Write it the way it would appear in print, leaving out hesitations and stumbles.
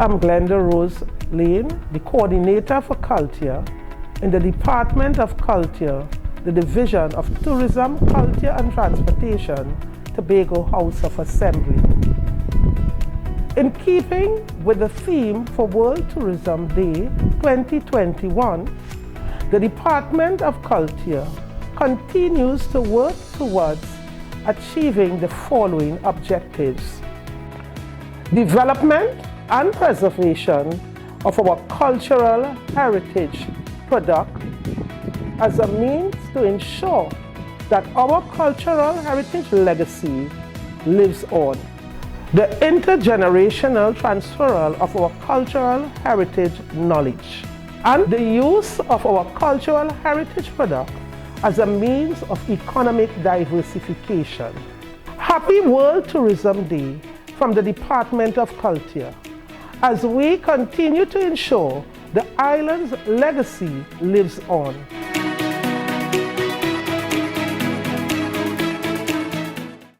I'm Glenda-Rose Layne, the Coordinator for Culture in the Department of Culture, the Division of Tourism, Culture and Transportation, Tobago House of Assembly. In keeping with the theme for World Tourism Day 2021, the Department of Culture continues to work towards achieving the following objectives: development and preservation of our cultural heritage product as a means to ensure that our cultural heritage legacy lives on. The intergenerational transferal of our cultural heritage knowledge and the use of our cultural heritage product as a means of economic diversification. Happy World Tourism Day from the Department of Culture, as we continue to ensure the island's legacy lives on.